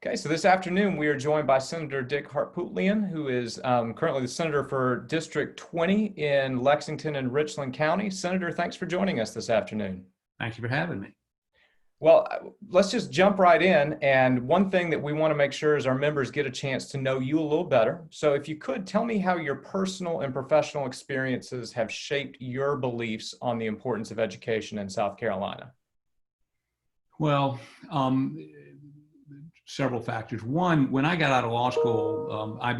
Okay, so this afternoon we are joined by Senator Dick Harpootlian, who is currently the Senator for District 20 in Lexington and Richland County. Senator, thanks for joining us this afternoon. Thank you for having me. Well, let's just jump right in. And one thing that we want to make sure is our members get a chance to know you a little better. So if you could tell me how your personal and professional experiences have shaped your beliefs on the importance of education in South Carolina. Well, several factors. One, when I got out of law school, I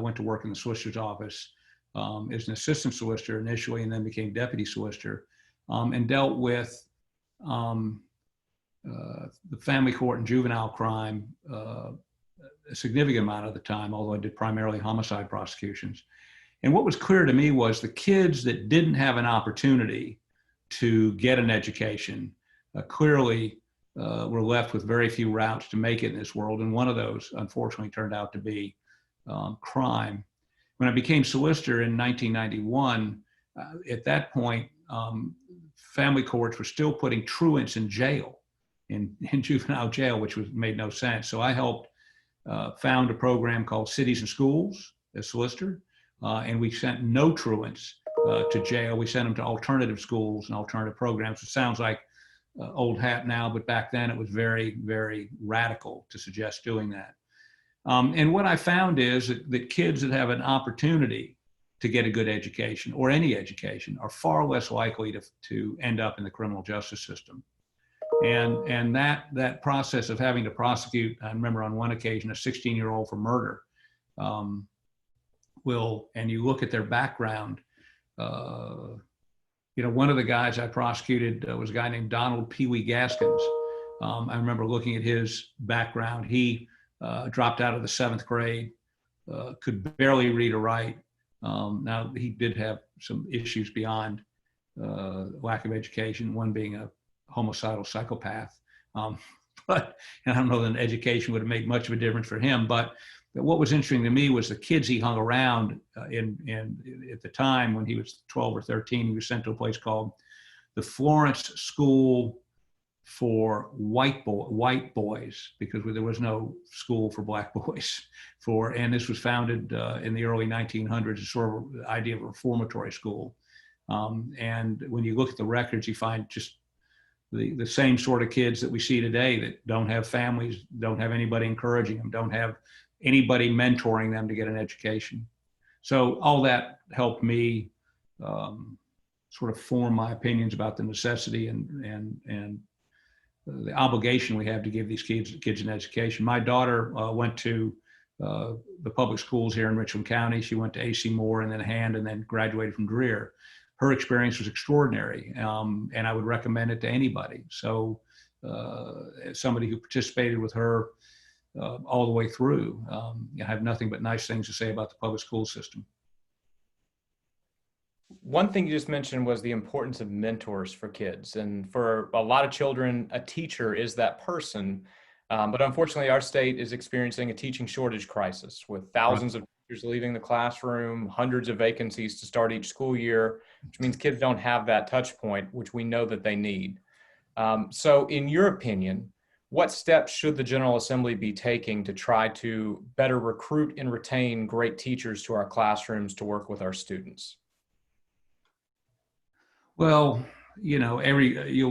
went to work in the solicitor's office as an assistant solicitor initially, and then became deputy solicitor, and dealt with the family court and juvenile crime a significant amount of the time, although I did primarily homicide prosecutions. And what was clear to me was the kids that didn't have an opportunity to get an education clearly were left with very few routes to make it in this world. And one of those, unfortunately, turned out to be crime. When I became solicitor in 1991, at that point, family courts were still putting truants in jail, in juvenile jail, which made no sense. So I helped found a program called Cities and Schools as solicitor, and we sent no truants to jail. We sent them to alternative schools and alternative programs. It sounds like old hat now, but back then it was very, very radical to suggest doing that. And what I found is that kids that have an opportunity to get a good education or any education are far less likely to end up in the criminal justice system. And that process of having to prosecute, I remember on one occasion, a 16-year-old for murder, and you look at their background, one of the guys I prosecuted was a guy named Donald Pee Wee Gaskins. I remember looking at his background. He dropped out of the 7th grade, could barely read or write. Now, he did have some issues beyond lack of education, one being a homicidal psychopath. And I don't know that an education would have made much of a difference for him. But what was interesting to me was the kids he hung around at the time when he was 12 or 13, he was sent to a place called the Florence School for White Boys, because there was no school for black boys. And this was founded in the early 1900s as sort of the idea of a reformatory school. And when you look at the records, you find just the same sort of kids that we see today that don't have families, don't have anybody encouraging them, don't have anybody mentoring them to get an education. So all that helped me sort of form my opinions about the necessity and the obligation we have to give these kids an education. My daughter went to the public schools here in Richland County. She went to A.C. Moore and then Hand and then graduated from Greer. Her experience was extraordinary, and I would recommend it to anybody. So as somebody who participated with her all the way through, I have nothing but nice things to say about the public school system. One thing you just mentioned was the importance of mentors for kids. And for a lot of children, a teacher is that person. But unfortunately, our state is experiencing a teaching shortage crisis with thousands of teachers leaving the classroom, hundreds of vacancies to start each school year, which means kids don't have that touch point, which we know that they need. So in your opinion, what steps should the General Assembly be taking to try to better recruit and retain great teachers to our classrooms to work with our students? Well, you'll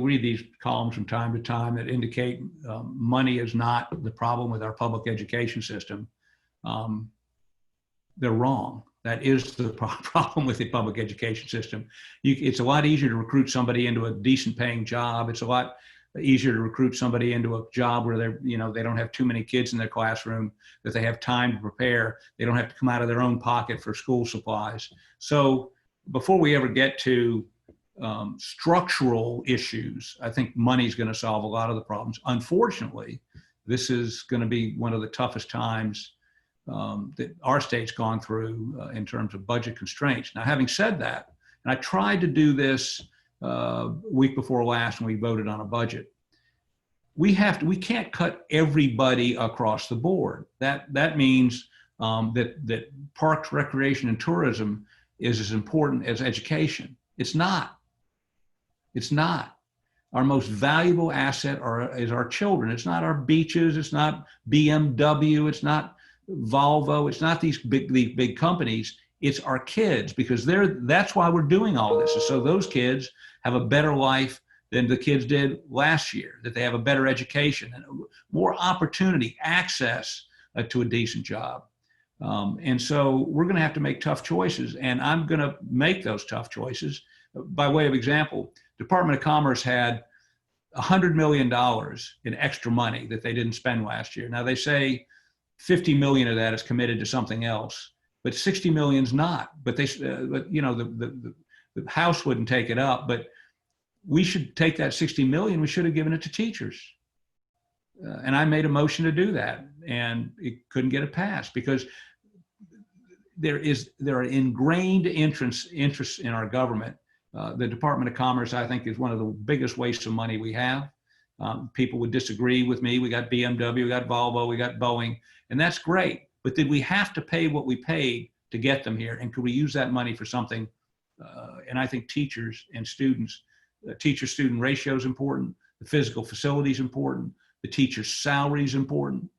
read these columns from time to time that indicate money is not the problem with our public education system. They're wrong. That is the problem with the public education system. It's a lot easier to recruit somebody into a decent paying job. It's a lot easier to recruit somebody into a job where they don't have too many kids in their classroom, that they have time to prepare. They don't have to come out of their own pocket for school supplies. So before we ever get to structural issues, I think money is going to solve a lot of the problems. Unfortunately, this is going to be one of the toughest times that our state's gone through in terms of budget constraints. Now, having said that, and I tried to do this week before last when we voted on a budget, we can't cut everybody across the board. That means that parks, recreation, and tourism is as important as education. It's not. It's not. Our most valuable asset is our children. It's not our beaches. It's not BMW. It's not Volvo. It's not these big companies. It's our kids, because that's why we're doing all this, is so those kids have a better life than the kids did last year, that they have a better education and more opportunity, access to a decent job. And so we're going to have to make tough choices, and I'm going to make those tough choices. By way of example, Department of Commerce had $100 million in extra money that they didn't spend last year. Now they say 50 million of that is committed to something else, but 60 million's not. But the House wouldn't take it up. But we should take that 60 million. We should have given it to teachers. And I made a motion to do that, and it couldn't get it passed because there are ingrained interests in our government. The Department of Commerce, I think, is one of the biggest wastes of money we have. People would disagree with me. We got BMW, we got Volvo, we got Boeing, and that's great. But did we have to pay what we paid to get them here? And could we use that money for something? And I think teachers and students, teacher-student ratio is important. The physical facility is important. The teacher's salary is important.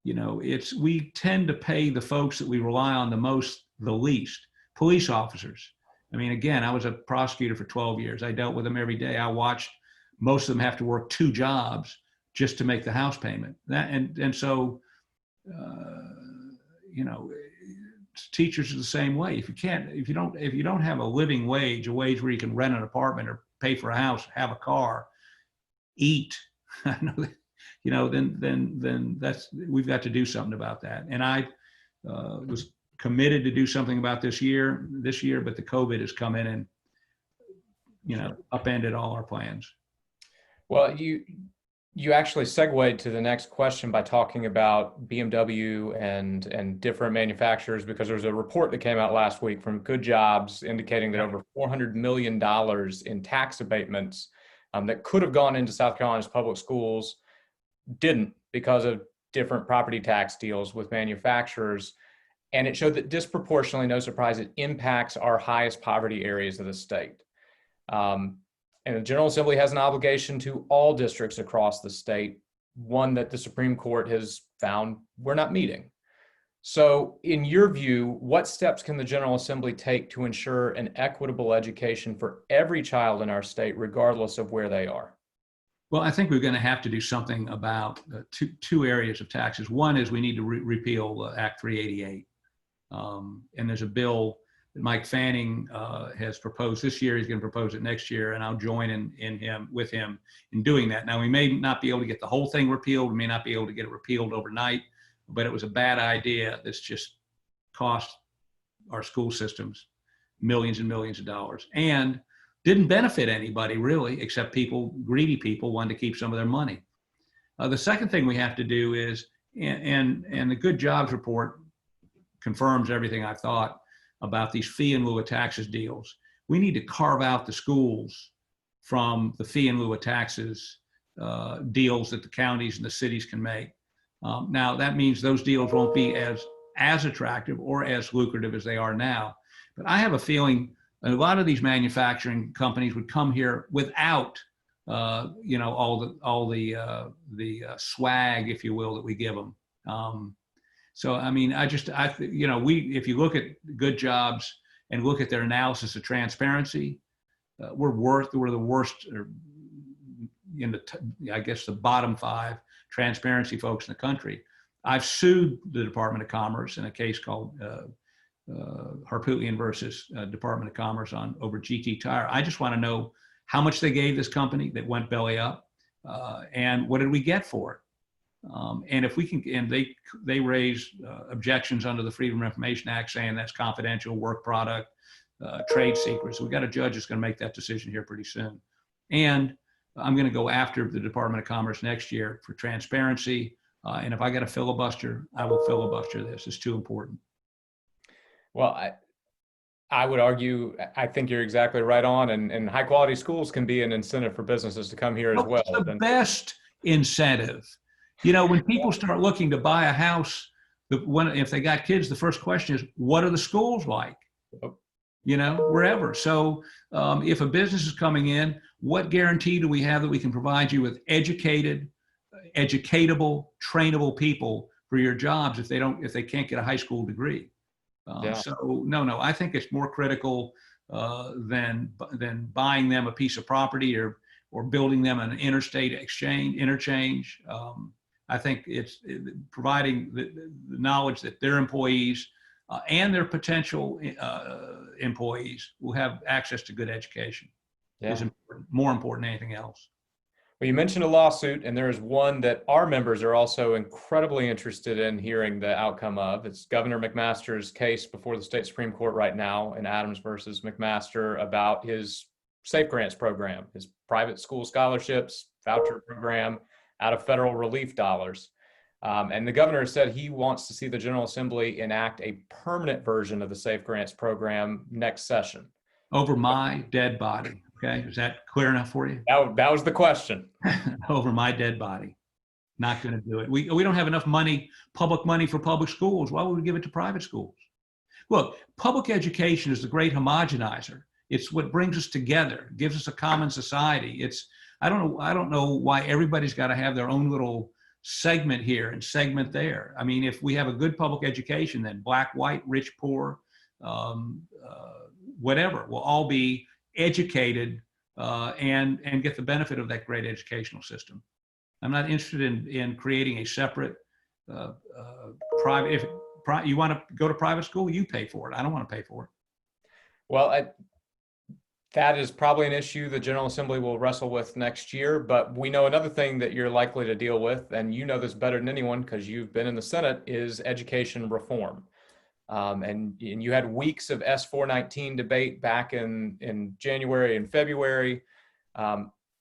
We tend to pay the folks that we rely on the most, the least. Police officers. I mean, again, I was a prosecutor for 12 years. I dealt with them every day. I watched most of them have to work 2 jobs just to make the house payment. So teachers are the same way. If you don't have a living wage, a wage where you can rent an apartment or pay for a house, have a car, eat, then we've got to do something about that. And I was committed to do something about this year, but the COVID has come in and, upended all our plans. Well, you actually segued to the next question by talking about BMW and different manufacturers, because there was a report that came out last week from Good Jobs indicating that over $400 million in tax abatements that could have gone into South Carolina's public schools didn't, because of different property tax deals with manufacturers. And it showed that disproportionately, no surprise, it impacts our highest poverty areas of the state. And the General Assembly has an obligation to all districts across the state, one that the Supreme Court has found we're not meeting. So in your view, what steps can the General Assembly take to ensure an equitable education for every child in our state, regardless of where they are? Well, I think we're going to have to do something about two areas of taxes. One is we need to repeal Act 388. And there's a bill that Mike Fanning has proposed this year. He's going to propose it next year, and I'll join with him in doing that. Now, we may not be able to get the whole thing repealed. We may not be able to get it repealed overnight, but it was a bad idea that's just cost our school systems millions and millions of dollars and didn't benefit anybody really, except greedy people wanted to keep some of their money. The second thing we have to do is, and the Good Jobs report confirms everything I thought about these fee in lieu of taxes deals. We need to carve out the schools from the fee in lieu of taxes deals that the counties and the cities can make. Now that means those deals won't be as attractive or as lucrative as they are now. But I have a feeling a lot of these manufacturing companies would come here without all the swag, if you will, that we give them. So, I mean, if you look at Good Jobs and look at their analysis of transparency, we're the worst, the bottom 5 transparency folks in the country. I've sued the Department of Commerce in a case called Harpootlian versus Department of Commerce over GT Tire. I just want to know how much they gave this company that went belly up, and what did we get for it? And if we can, and they raise objections under the Freedom of Information Act, saying that's confidential work product, trade secrets. We've got a judge that's going to make that decision here pretty soon. And I'm going to go after the Department of Commerce next year for transparency. And if I got a filibuster, I will filibuster this. It's too important. Well, I would argue, I think you're exactly right on, and high quality schools can be an incentive for businesses to come here as well. It's the best incentive. When people start looking to buy a house, if they got kids, the first question is, what are the schools like? wherever. So if a business is coming in, what guarantee do we have that we can provide you with educatable, trainable people for your jobs if they can't get a high school degree? Yeah. So no, I think it's more critical than buying them a piece of property or building them an interstate interchange. I think it's providing the knowledge that their employees and their potential employees will have access to good education is important, more important than anything else. Well, you mentioned a lawsuit, and there is one that our members are also incredibly interested in hearing the outcome of. It's Governor McMaster's case before the state Supreme Court right now in Adams versus McMaster about his Safe Grants program, his private school scholarships, voucher program out of federal relief dollars. And the governor said he wants to see the General Assembly enact a permanent version of the Safe Grants program next session. Over my dead body. Okay, is that clear enough for you? That was the question. Over my dead body. Not going to do it. We don't have enough money, public money for public schools. Why would we give it to private schools? Look, public education is the great homogenizer. It's what brings us together, gives us a common society. I don't know why everybody's got to have their own little segment here and segment there. I mean, if we have a good public education, then black, white, rich, poor, whatever, will all be educated and get the benefit of that great educational system. I'm not interested in creating a separate private. If you want to go to private school, you pay for it. I don't want to pay for it. Well, that is probably an issue the General Assembly will wrestle with next year, but we know another thing that you're likely to deal with, and you know this better than anyone because you've been in the Senate, is education reform. And you had weeks of S419 debate back in January and February.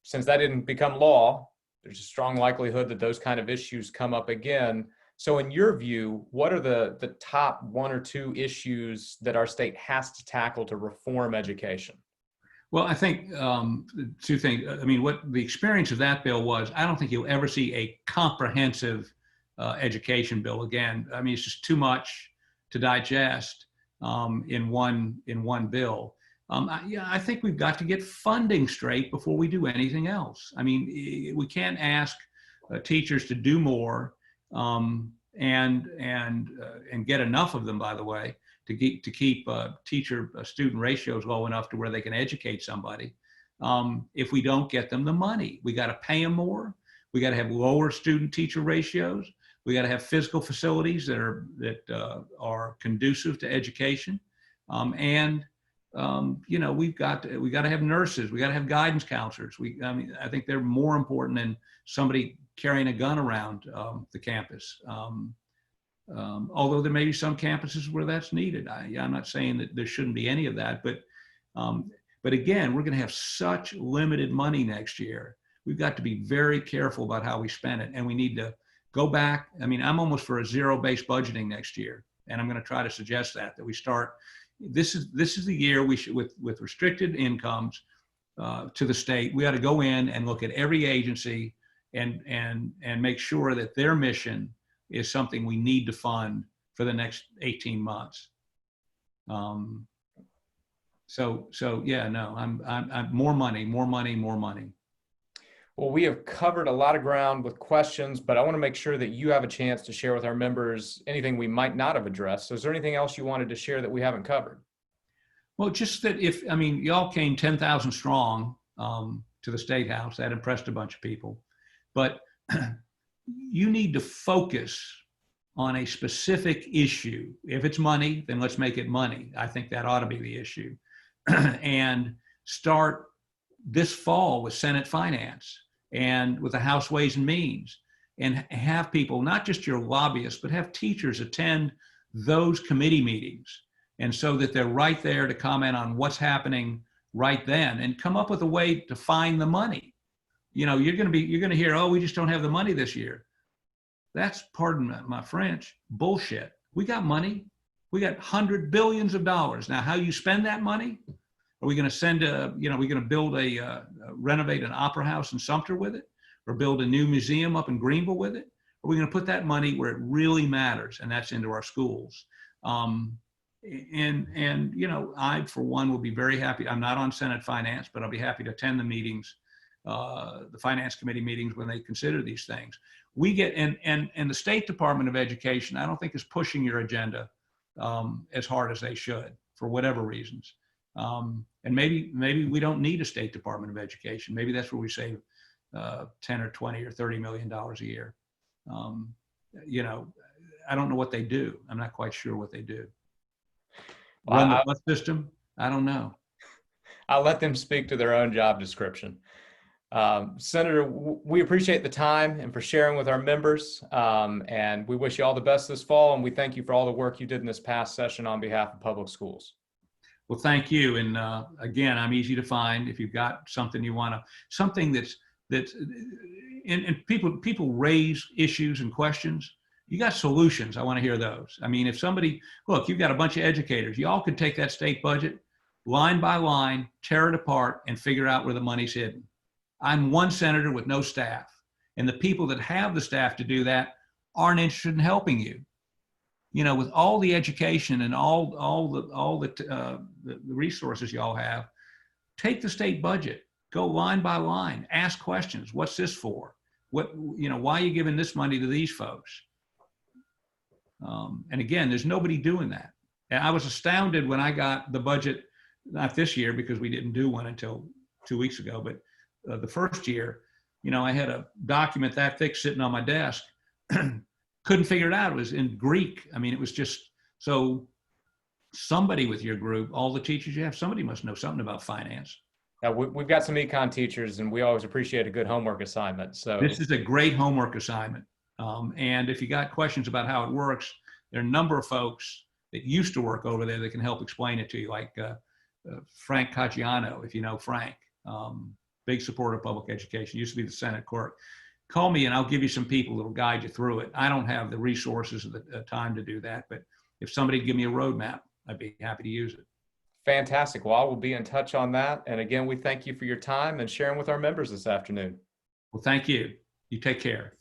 Since that didn't become law, there's a strong likelihood that those kind of issues come up again. So in your view, what are the top one or two issues that our state has to tackle to reform education? Well, I think two things. I mean, what the experience of that bill was, I don't think you'll ever see a comprehensive education bill again. I mean, it's just too much to digest in one bill. I think we've got to get funding straight before we do anything else. I mean, we can't ask teachers to do more and get enough of them, by the way, to keep teacher-student ratios low enough to where they can educate somebody. If we don't get them the money, we got to pay them more. We got to have lower student-teacher ratios. We got to have physical facilities that are conducive to education, and we've got to have nurses. We got to have guidance counselors. I think they're more important than somebody carrying a gun around the campus. Although there may be some campuses where that's needed. I'm not saying that there shouldn't be any of that, but again, we're going to have such limited money next year. We've got to be very careful about how we spend it, and we need to go back. I mean, I'm almost for a zero-based budgeting next year, and I'm going to try to suggest that we start. This is the year we should, with restricted incomes to the state, we ought to go in and look at every agency and make sure that their mission is something we need to fund for the next 18 months. I'm more money. Well, we have covered a lot of ground with questions, but I want to make sure that you have a chance to share with our members anything we might not have addressed. So is there anything else you wanted to share that we haven't covered? Well, just that y'all came 10,000 strong to the State House. That impressed a bunch of people. But you need to focus on a specific issue. If it's money, then let's make it money. I think that ought to be the issue. And start this fall with Senate Finance and with the House Ways and Means, and have people, not just your lobbyists, but have teachers attend those committee meetings. And so that they're right there to comment on what's happening right then and come up with a way to find the money. You're going to hear, oh, we just don't have the money this year. That's, pardon my French, bullshit. We got money. We got $100 billion. Now, how you spend that money? Are we going to renovate an opera house in Sumter with it, or build a new museum up in Greenville with it? Are we going to put that money where it really matters, and that's into our schools? And you know, I for one will be very happy. I'm not on Senate Finance, but I'll be happy to attend the meetings, the Finance Committee meetings when they consider these things. We get and the State Department of Education, I don't think is pushing your agenda as hard as they should for whatever reasons. And maybe we don't need a State Department of Education. Maybe that's where we save 10 or 20 or $30 million a year. You know, I don't know what they do. I'm not quite sure what they do. Run the bus system? I don't know. I'll let them speak to their own job description. Senator, we appreciate the time and for sharing with our members. And we wish you all the best this fall. And we thank you for all the work you did in this past session on behalf of public schools. Well, thank you. And again, I'm easy to find if you've got something you want to, something that's and people raise issues and questions. You got solutions. I want to hear those. I mean, if somebody, look, you've got a bunch of educators. Y'all could take that state budget line by line, tear it apart, and figure out where the money's hidden. I'm one senator with no staff. And the people that have the staff to do that aren't interested in helping you. You know, with all the education and all the resources y'all have, take the state budget, go line by line, ask questions. What's this for? What, you know, why are you giving this money to these folks? And again, there's nobody doing that. And I was astounded when I got the budget, not this year because we didn't do one until 2 weeks ago, but the first year, you know, I had a document that thick sitting on my desk. Couldn't figure it out. It was in Greek. I mean, it was just, so somebody with your group, all the teachers you have, somebody must know something about finance. We've got some econ teachers and we always appreciate a good homework assignment. So this is a great homework assignment. And if you got questions about how it works, there are a number of folks that used to work over there that can help explain it to you, like Frank Caggiano, if you know Frank, big supporter of public education, used to be the Senate clerk. Call me and I'll give you some people that will guide you through it. I don't have the resources or the time to do that, but if somebody give me a roadmap, I'd be happy to use it. Fantastic. Well, I will be in touch on that. And again, we thank you for your time and sharing with our members this afternoon. Well, thank you. You take care.